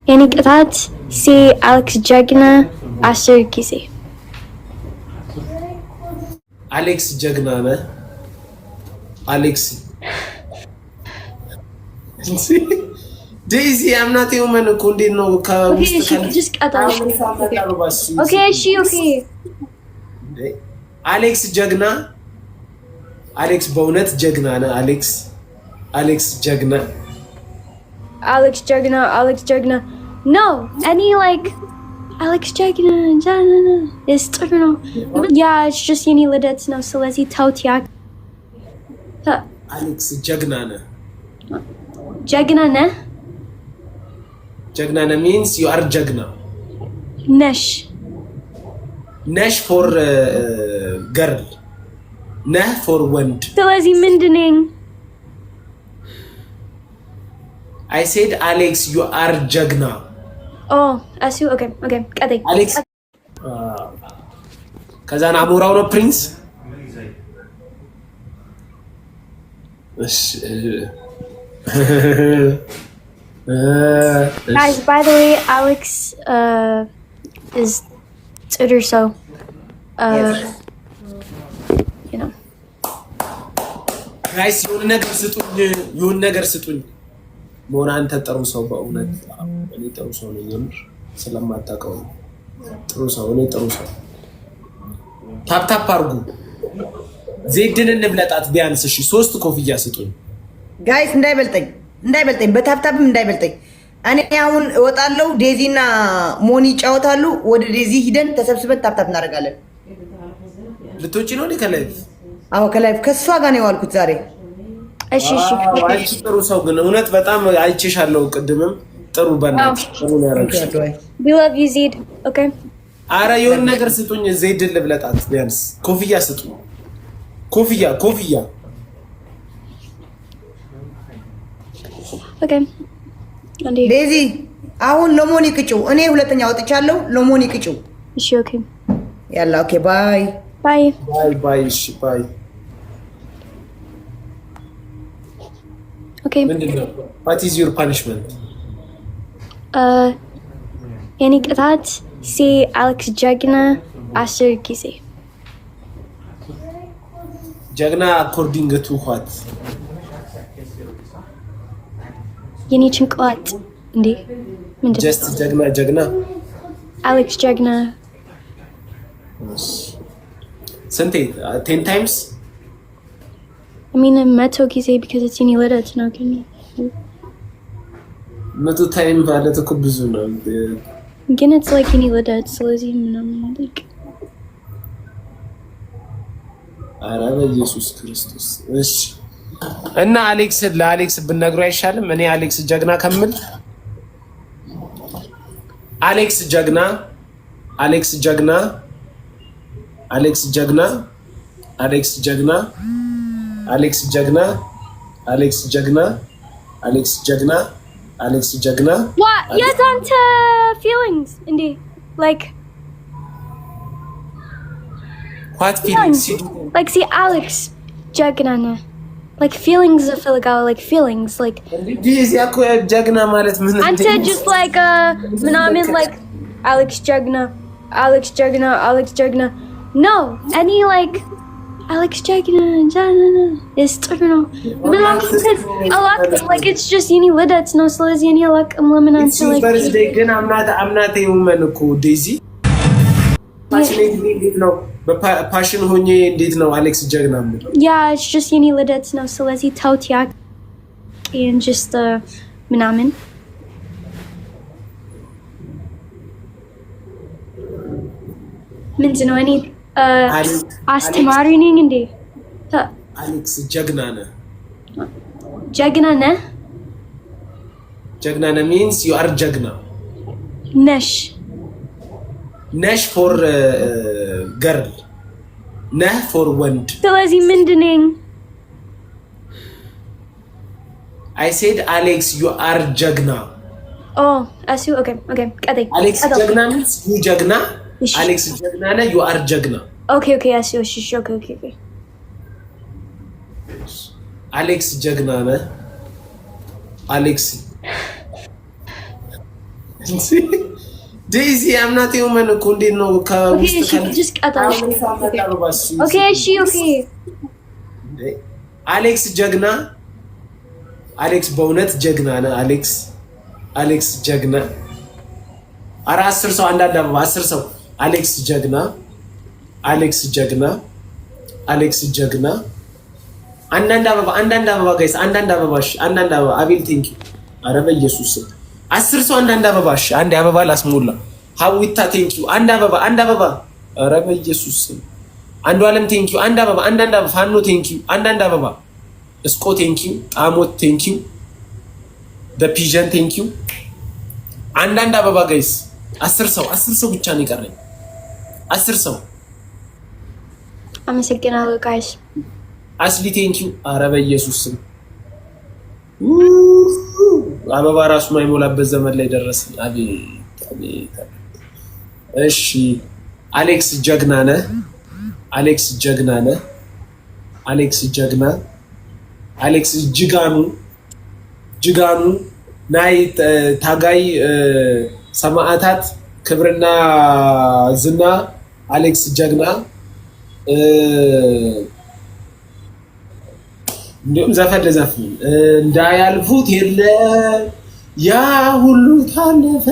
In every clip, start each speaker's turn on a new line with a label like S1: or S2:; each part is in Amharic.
S1: የኔ ቅጣት ሲ አሌክስ ጀግና 10 ጊዜ።
S2: አሌክስ ጀግና ነህ። አሌክስ ዴዚ አምናት የውመን እኮ እንዴት ነው ከውስጥ
S1: ኦኬ እሺ ኦኬ
S2: አሌክስ ጀግና አሌክስ በእውነት ጀግና ነህ። አሌክስ ጀግና
S1: Alex Jagna. No, any like Alex Jagna. It's no. Yeah, it's just any lidets no. So let's see Tautiak.
S2: Alex Jagna.
S1: Jagna ne?
S2: Jagna means you are Jagna.
S1: Nesh.
S2: Nesh for girl. Nah for wand.
S1: So let's see Mindening.
S2: I said Alex, you are Jagna.
S1: Oh, asu okay. Kade.
S2: Alex. Kazan Amurao no prince.
S1: Guys, by the way, Alex is Twitter, so
S2: yes.
S1: You know.
S2: Guys, you never sit. ሞራ አንተ ጥሩ ሰው በእውነት እኔ ጥሩ ሰው ነኝ። የምር ስለማታውቀው ጥሩ ሰው እኔ ጥሩ ሰው። ታፕ አድርጉ። ዜድን እንብለጣት ቢያንስ እሺ። 3 ኮፍያ ስጡኝ
S3: ጋይስ፣ እንዳይበልጠኝ በታፕታፕም እንዳይበልጠኝ። እኔ አሁን እወጣለሁ። ዴዚና ሞኒ ይጫወታሉ። ወደ ዴዚ ሂደን ተሰብስበን ታፕታፕ እናደርጋለን።
S2: ልትወጪ ነው ከላይ?
S3: አዎ ከላይ ከሷ ጋር ነው የዋልኩት ዛሬ።
S1: እሺ
S2: አንቺ ጥሩ ሰው ግን እውነት በጣም አይቼሻለሁ። ቅድምም ጥሩ በእናትሽ ጥሩ ነው ያደረግሽው።
S1: We love you Zed. Okay.
S2: አረ የሆነ ነገር ስጡኝ። ዜድን ልብለጣት ቢያንስ ኮፍያ ስጡኝ። ኮፍያ
S1: Okay.
S3: ዴዚ አሁን ሎሞኒ ቅጭው። እኔ ሁለተኛ ወጥቻለሁ። ሎሞኒ ቅጭው።
S1: እሺ ኦኬ
S3: ያላ ኦኬ ባይ
S2: እሺ ባይ
S1: Okay.
S2: What is your punishment?
S1: የኔ ቅጣት ሲ አሌክስ ጀግና 10 ጊዜ።
S2: ጀግና according to what?
S1: የኔ ጭንቅላት እንዴ ምንድነው?
S2: Just ጀግና
S1: አሌክስ ጀግና
S2: ስንቴ 10 times?
S1: I mean, metal ጊዜ because it's any lidets ነው ግን
S2: መቶ ታይም ማለት እኮ ብዙ ነው።
S1: ግን it's like any lidets ስለዚህ ምናምን like
S2: ኧረ በኢየሱስ ክርስቶስ። እሺ እና ለአሌክስ ብነግሩ አይሻልም? እኔ አሌክስ ጀግና ከምል አሌክስ ጀግና
S1: What? Yes, onto feelings እንዴ like
S2: what feelings?
S1: Like see Alex ጀግና ነህ like feelings of like feelings like
S2: this ያኮ ጀግና ማለት ምን እንዴ?
S1: አንተ just like ምናምን like Alex ጀግና no any like Alex Jagna. It's no. A lot like it's just any lidets no ስለዚህ any like lemon and so like
S2: birthday ግን አምናት የውመን እኮ ዴዚ ፓሽን ሆኜ እንዴት ነው አሌክስ ጀግና ምን?
S1: Yeah, it's just any lidets no ስለዚህ ታውቲያክ and just ምናምን ምንድን ነው እኔ አስተማሪ ነኝ እንዴ?
S2: አሌክስ ጀግና ነህ። ጀግና ነህ means you are ጀግና። ነሽ for girl ነህ for ወንድ።
S1: ስለዚህ ምንድን ነኝ?
S2: I said Alex you are ጀግና።
S1: Oh, asu okay. ቀጠይ
S2: Alex ጀግና means you ጀግና አሌክስ ጀግና ነህ you are ጀግና።
S1: Okay, yes, okay.
S2: አሌክስ ጀግና ነህ። አሌክስ ዴዚ አምናት የሆመን እኮ እንዴት ነው ከውስጥ አሌክስ ጀግና አሌክስ በእውነት ጀግና ነህ አሌክስ ጀግና። ኧረ 10 ሰው አንዳንድ አበባ 10 ሰው አሌክስ ጀግና አሌክስ ጀግና። አንዳንድ አበባ ጋይስ አንዳንድ አበባ እሺ አንዳንድ አበባ አቤል ቴንክ ዩ። ኧረ በኢየሱስ 10 ሰው አንዳንድ አበባ እሺ አንድ አበባ ላስሞላ። ሀዊታ ቴንክ ዩ አንድ አበባ። ኧረ በኢየሱስ አንዱ አለም ቴንክ ዩ አንድ አበባ አንዳንድ አበባ። ፋኖ ቴንክ ዩ አንዳንድ አበባ። እስቆ ቴንክ ዩ ጣሞት ቴንክ ዩ በፒጀን ቴንክ ዩ አንዳንድ አበባ ጋይስ 10 ሰው ብቻ ነው የቀረኝ 10 ሰው።
S1: አመሰግናለሁ ጋይስ።
S2: አስሊ ቴንክ ዩ። ኧረ በኢየሱስ አበባ ራሱ ማይሞላበት ዘመን ላይ ደረስን። አቤት። እሺ አሌክስ ጀግና ነህ አሌክስ ጅጋኑ ናይ ታጋይ ሰማዕታት ክብርና ዝና አሌክስ ጀግና። እንዲሁም ዘፈን እንዳያልፉት የለ ያ ሁሉ ታለፈ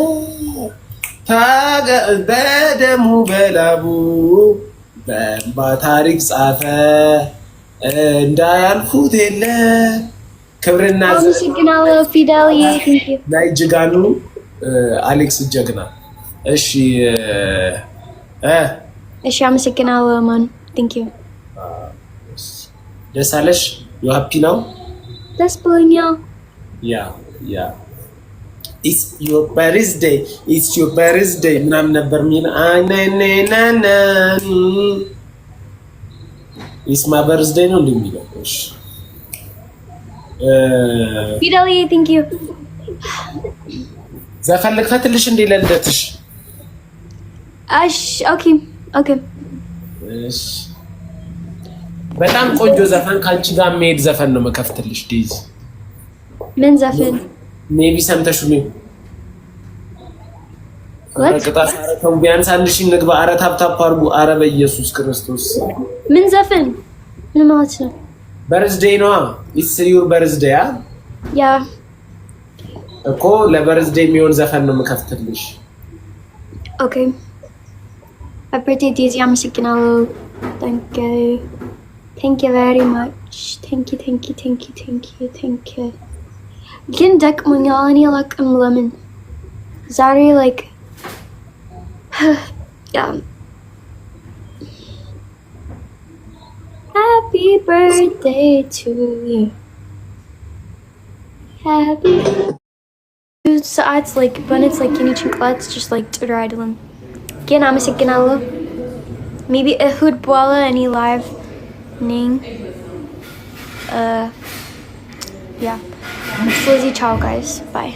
S2: በደሙ በላቡ በእንባ ታሪክ ጻፈ እንዳያልፉት የለ ክብርና ናይ ጅጋኑ አሌክስ ጀግና። እሺ
S1: አመሰግናለሁ ማን ቴንክ ዩ።
S2: ደስ አለሽ? ዩ ሃፒ ናው?
S1: ደስ ብሎኛል።
S2: ያ ኢትስ ዮር በርዝዴይ ምናምን ነበር የሚል ኢትስ ማይ በርዝዴይ ነው እንደሚለው። እሺ
S1: ፊደልዬ ቴንክ ዩ።
S2: ዘፈን ልክፈትልሽ እንደ ለልደትሽ?
S1: ኦኬ
S2: እሺ በጣም ቆንጆ ዘፈን ከአንቺ ጋር የሚሄድ ዘፈን ነው መከፍትልሽ ዴዚ።
S1: ምን ዘፈን?
S2: ሜቢ ሰምተሽው ነው። ቅጣት አረተው ቢያንስ አንድ ሺህ ንግባ። ኧረ ታፕታፕ አድርጉ። ኧረ በኢየሱስ ክርስቶስ
S1: ምን ዘፈን? ምን ማለት ነው?
S2: በርዝዴይ ነው። ኢትስ ዩር በርዝዴይ
S1: ያ
S2: እኮ ለበርዝዴይ የሚሆን ዘፈን ነው መከፍትልሽ።
S1: ኦኬ አፕሪቲ ዴዚ አመሰግናለሁ። Thank you very much. Thank you. ግን ደክሞኛል። እኔ አላውቅም ለምን ዛሬ like Happy birthday to you. Happy ሰዓት like when it's like የኔ ጭንቅላት just like ጥሩ አይደለም። ግን አመሰግናለሁ። Maybe እሁድ በኋላ እኔ live name ስለዚህ ciao guys, bye.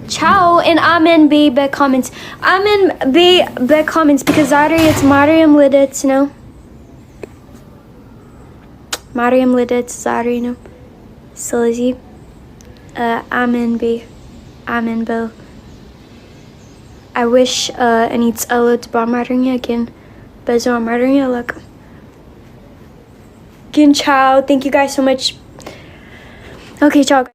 S1: Ciao and amen be comments. Amen be comments because ዛሬ it's Mariam ልደት ነው። ማርያም ልደት ዛሬ ነው። ስለዚህ አሜን በል። I wish እኔ ጸሎት በአማርኛ ግን በዛ አማርኛ አላውቅም። Ciao. Thank you guys so much. Okay, ciao.